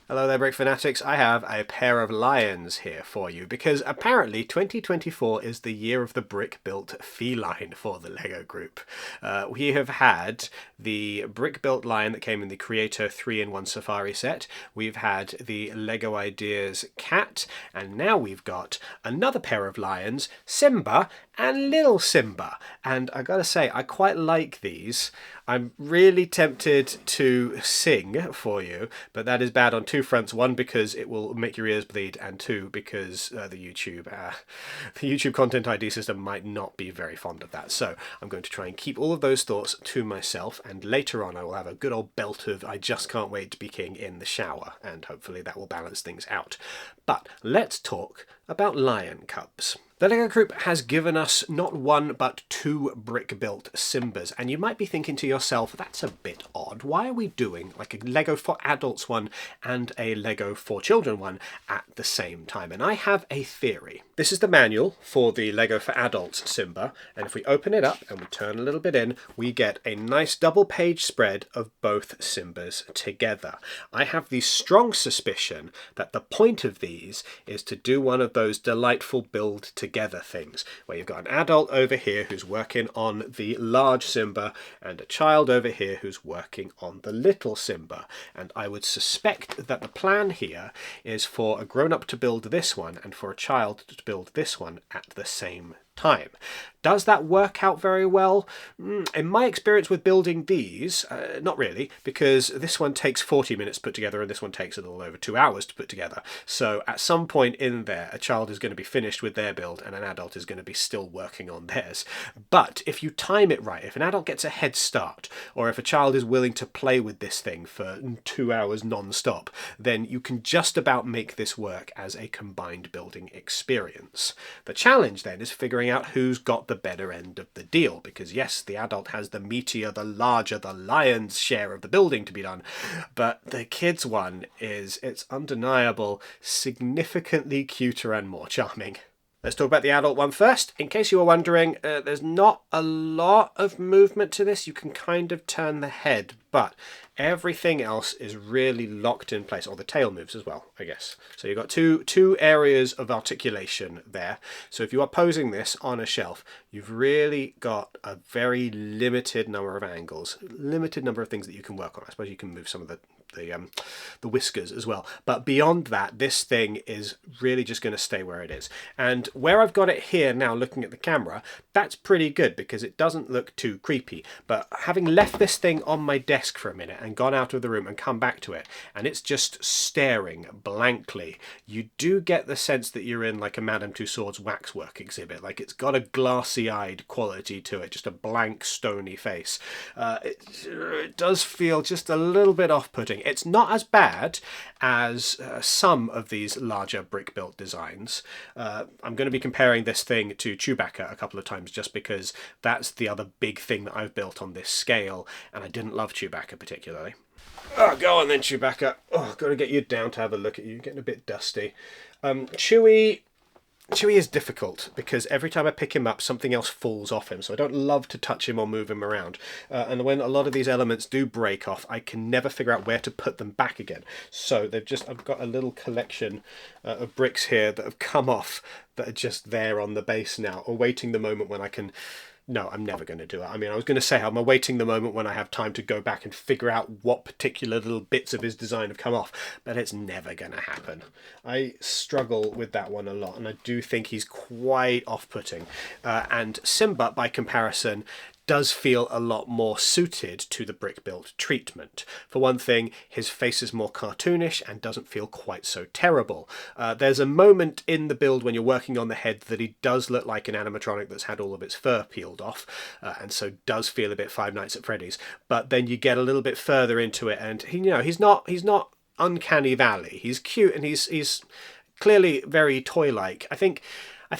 Hello there, Brick Fanatics. I have a pair of lions here for you because apparently 2024 is the year of the brick-built feline for the LEGO group. We have had the brick-built lion that came in the Creator 3-in-1 Safari set. We've had the LEGO Ideas cat, and now we've got another pair of lions, Simba and Little Simba. And I gotta say, I quite like these. I'm really tempted to sing for you, but that is bad on two fronts. One, because it will make your ears bleed, and two, because the YouTube Content ID system might not be very fond of that. So I'm going to try and keep all of those thoughts to myself, and later on I will have a good old belt of I just can't wait to be king in the shower, and hopefully that will balance things out. But let's talk about lion cubs. The LEGO group has given us not one but two brick-built Simbas, and you might be thinking to yourself, that's a bit odd. Why are we doing like a LEGO for adults one and a LEGO for children one at the same time? And I have a theory. This is the manual for the LEGO for adults Simba, and if we open it up and we turn a little bit in, we get a nice double-page spread of both Simbas together. I have the strong suspicion that the point of these is to do one of those delightful build together things, where you've got an adult over here who's working on the large Simba and a child over here who's working on the little Simba. And I would suspect that the plan here is for a grown-up to build this one and for a child to build this one at the same time. Does that work out very well? In my experience with building these, not really, because this one takes 40 minutes to put together and this one takes a little over 2 hours to put together. So at some point in there, a child is going to be finished with their build and an adult is going to be still working on theirs. But if you time it right, if an adult gets a head start, or if a child is willing to play with this thing for 2 hours non-stop, then you can just about make this work as a combined building experience. The challenge then is figuring out who's got the better end of the deal, because yes, the adult has the meatier, the larger, the lion's share of the building to be done, but the kids one is, it's undeniable, significantly cuter and more charming. Let's talk about the adult one first. In case you were wondering, there's not a lot of movement to this. You can kind of turn the head, but everything else is really locked in place. Or the tail moves as well, I guess. So you've got two areas of articulation there. So if you are posing this on a shelf, you've really got a very limited number of angles, limited number of things that you can work on. I suppose you can move some of the whiskers as well, but beyond that, this thing is really just going to stay where it is. And where I've got it here now, looking at the camera, that's pretty good because it doesn't look too creepy. But having left this thing on my desk for a minute and gone out of the room and come back to it, and it's just staring blankly, you do get the sense that you're in like a Madame Tussauds waxwork exhibit. Like it's got a glassy-eyed quality to it, just a blank, stony face. It does feel just a little bit off-putting. It's not as bad as some of these larger brick-built designs. I'm going to be comparing this thing to Chewbacca a couple of times just because that's the other big thing that I've built on this scale, and I didn't love Chewbacca particularly. Oh, go on then, Chewbacca. Oh, got to get you down to have a look at you. You're getting a bit dusty. Chewie is difficult because every time I pick him up, something else falls off him, so I don't love to touch him or move him around. And when a lot of these elements do break off, I can never figure out where to put them back again. So I've got a little collection of bricks here that have come off that are just there on the base now, awaiting the moment when I can... No, I'm never going to do it. I mean, I was going to say I'm awaiting the moment when I have time to go back and figure out what particular little bits of his design have come off, but it's never going to happen. I struggle with that one a lot, and I do think he's quite off-putting. And Simba, by comparison, does feel a lot more suited to the brick-built treatment. For one thing, his face is more cartoonish and doesn't feel quite so terrible. There's a moment in the build when you're working on the head that he does look like an animatronic that's had all of its fur peeled off, and so does feel a bit Five Nights at Freddy's. But then you get a little bit further into it, and he's not Uncanny Valley. He's cute and he's clearly very toy-like. I think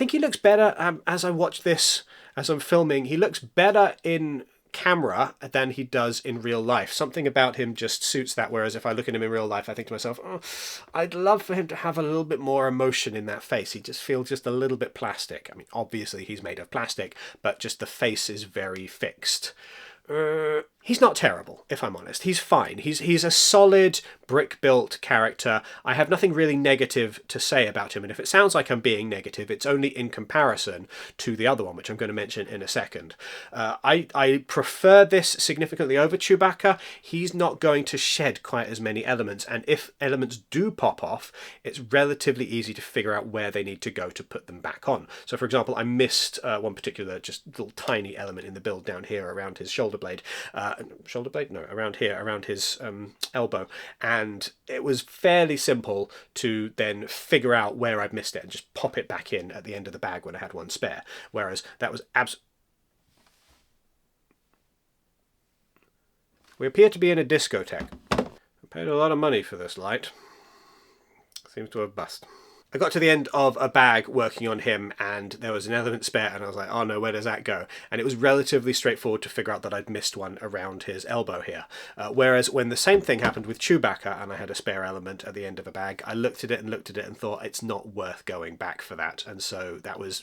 he looks better as I watch this. As I'm filming, he looks better in camera than he does in real life. Something about him just suits that, whereas if I look at him in real life, I think to myself, oh, I'd love for him to have a little bit more emotion in that face. He just feels just a little bit plastic. I mean, obviously he's made of plastic, but just the face is very fixed. He's not terrible, if I'm honest. He's fine. He's a solid brick-built character. I have nothing really negative to say about him, and if it sounds like I'm being negative, it's only in comparison to the other one, which I'm going to mention in a second. I prefer this significantly over Chewbacca. He's not going to shed quite as many elements, and if elements do pop off, it's relatively easy to figure out where they need to go to put them back on. So, for example, I missed one particular just little tiny element in the build down here around his shoulder blade. Around here, around his elbow, and it was fairly simple to then figure out where I'd missed it and just pop it back in at the end of the bag when I had one spare, whereas that was We appear to be in a discotheque. I paid a lot of money for this light. Seems to have bust. I got to the end of a bag working on him and there was an element spare and I was like, oh no, where does that go? And it was relatively straightforward to figure out that I'd missed one around his elbow here. Whereas when the same thing happened with Chewbacca and I had a spare element at the end of a bag, I looked at it and thought it's not worth going back for that. And so that was,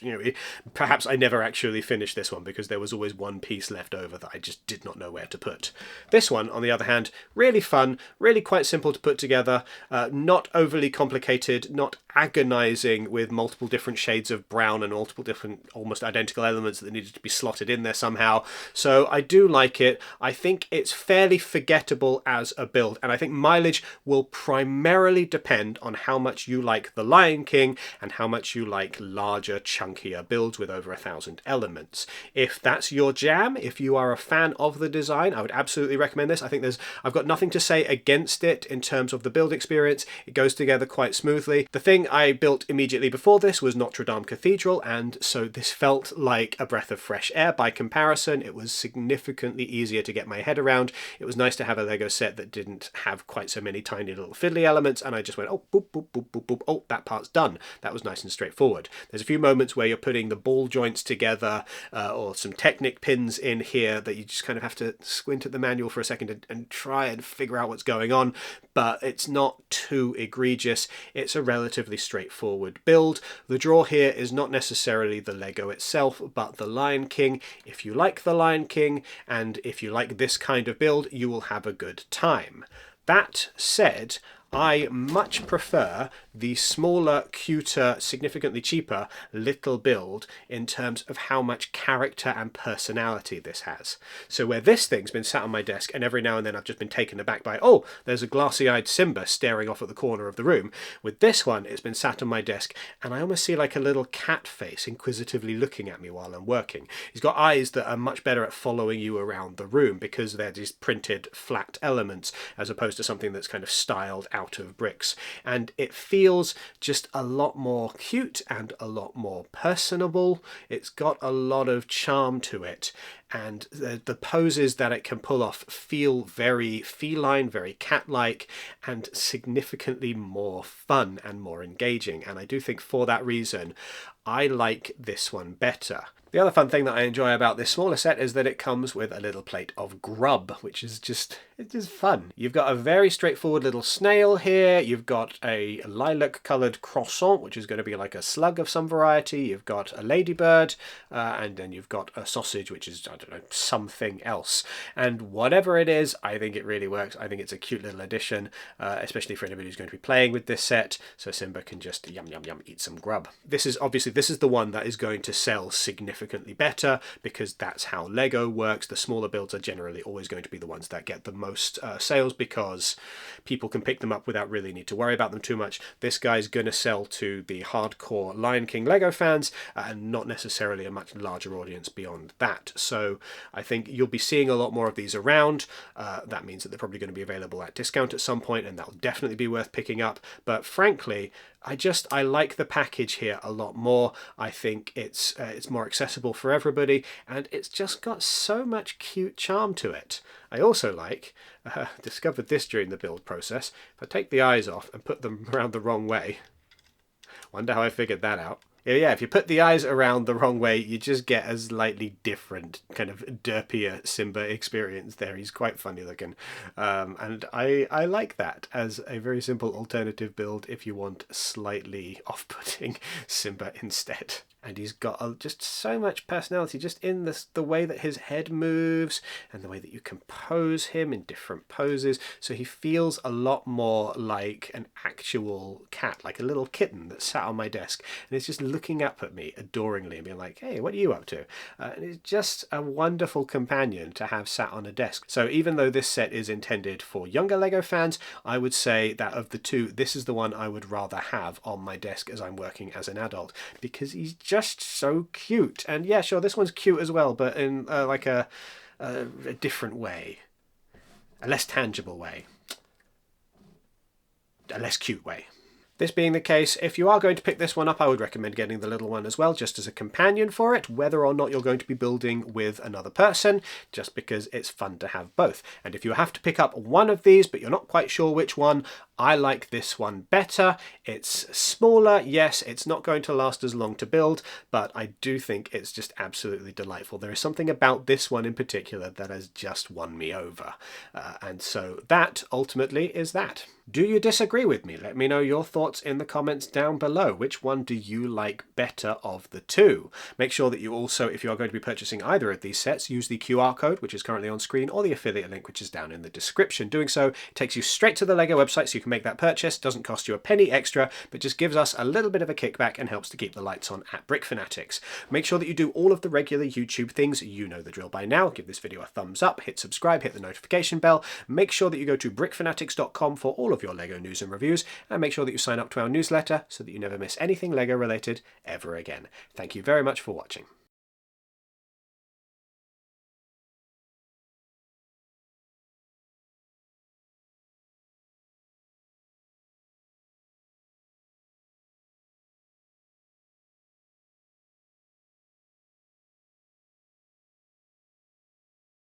perhaps I never actually finished this one because there was always one piece left over that I just did not know where to put. This one, on the other hand, really fun, really quite simple to put together, not overly complicated, not agonizing with multiple different shades of brown and multiple different almost identical elements that needed to be slotted in there somehow. So I do like it. I think it's fairly forgettable as a build, and I think mileage will primarily depend on how much you like the Lion King and how much you like larger, chunkier builds with over 1,000 elements. If that's your jam, if you are a fan of the design, I would absolutely recommend this. I think I've got nothing to say against it in terms of the build experience. It goes together quite smoothly. The thing I built immediately before this was Notre Dame Cathedral, and so this felt like a breath of fresh air by comparison. It was significantly easier to get my head around. It was nice to have a Lego set that didn't have quite so many tiny little fiddly elements, and I just went, oh, boop, boop, boop, boop, boop, oh, that part's done. That was nice and straightforward. There's a few moments where you're putting the ball joints together or some Technic pins in here that you just kind of have to squint at the manual for a second and try and figure out what's going on, but it's not too egregious. It's a relatively straightforward build. The draw here is not necessarily the Lego itself, but the Lion King. If you like the Lion King and if you like this kind of build, you will have a good time. That said, I much prefer the smaller, cuter, significantly cheaper little build in terms of how much character and personality this has. So where this thing's been sat on my desk and every now and then I've just been taken aback by, oh, there's a glassy-eyed Simba staring off at the corner of the room. With this one, it's been sat on my desk and I almost see like a little cat face inquisitively looking at me while I'm working. He's got eyes that are much better at following you around the room because they're these printed flat elements as opposed to something that's kind of styled out of bricks, and it feels just a lot more cute and a lot more personable. It's got a lot of charm to it, and the poses that it can pull off feel very feline, very cat-like, and significantly more fun and more engaging, and I do think for that reason I like this one better. The other fun thing that I enjoy about this smaller set is that it comes with a little plate of grub, which is just fun. You've got a very straightforward little snail here. You've got a lilac-coloured croissant, which is going to be like a slug of some variety. You've got a ladybird, and then you've got a sausage, which is, I don't know, something else. And whatever it is, I think it really works. I think it's a cute little addition, especially for anybody who's going to be playing with this set, so Simba can just yum, yum, yum, eat some grub. This is the one that is going to sell significantly better because that's how Lego works. The smaller builds are generally always going to be the ones that get the most sales because people can pick them up without really need to worry about them too much. This guy's going to sell to the hardcore Lion King Lego fans and not necessarily a much larger audience beyond that. So I think you'll be seeing a lot more of these around. That means that they're probably going to be available at discount at some point, and that'll definitely be worth picking up. But frankly, I like the package here a lot more. I think it's more accessible for everybody, and it's just got so much cute charm to it. I also discovered this during the build process. If I take the eyes off and put them around the wrong way, wonder how I figured that out. Yeah, if you put the eyes around the wrong way, you just get a slightly different, kind of derpier Simba experience there. He's quite funny looking. And I like that as a very simple alternative build if you want slightly off-putting Simba instead. And he's got just so much personality just in the way that his head moves and the way that you compose him in different poses. So he feels a lot more like an actual cat, like a little kitten that sat on my desk and it's just looking up at me adoringly and being like, hey, what are you up to? And it's just a wonderful companion to have sat on a desk. So even though this set is intended for younger Lego fans, I would say that of the two, this is the one I would rather have on my desk as I'm working as an adult, because he's just so cute. And yeah, sure, this one's cute as well, but in like a different way, a less tangible way, a less cute way. This being the case, if you are going to pick this one up, I would recommend getting the little one as well, just as a companion for it, whether or not you're going to be building with another person, just because it's fun to have both. And if you have to pick up one of these, but you're not quite sure which one, I like this one better. It's smaller, yes, it's not going to last as long to build, but I do think it's just absolutely delightful. There is something about this one in particular that has just won me over. And so that, ultimately, is that. Do you disagree with me? Let me know your thoughts in the comments down below. Which one do you like better of the two? Make sure that you also, if you are going to be purchasing either of these sets, use the QR code, which is currently on screen, or the affiliate link, which is down in the description. Doing so takes you straight to the LEGO website so you can make that purchase. Doesn't cost you a penny extra, but just gives us a little bit of a kickback and helps to keep the lights on at Brick Fanatics. Make sure that you do all of the regular YouTube things. You know the drill by now. Give this video a thumbs up, hit subscribe, hit the notification bell. Make sure that you go to brickfanatics.com for all of your LEGO news and reviews, and make sure that you sign up to our newsletter so that you never miss anything LEGO related ever again. Thank you very much for watching.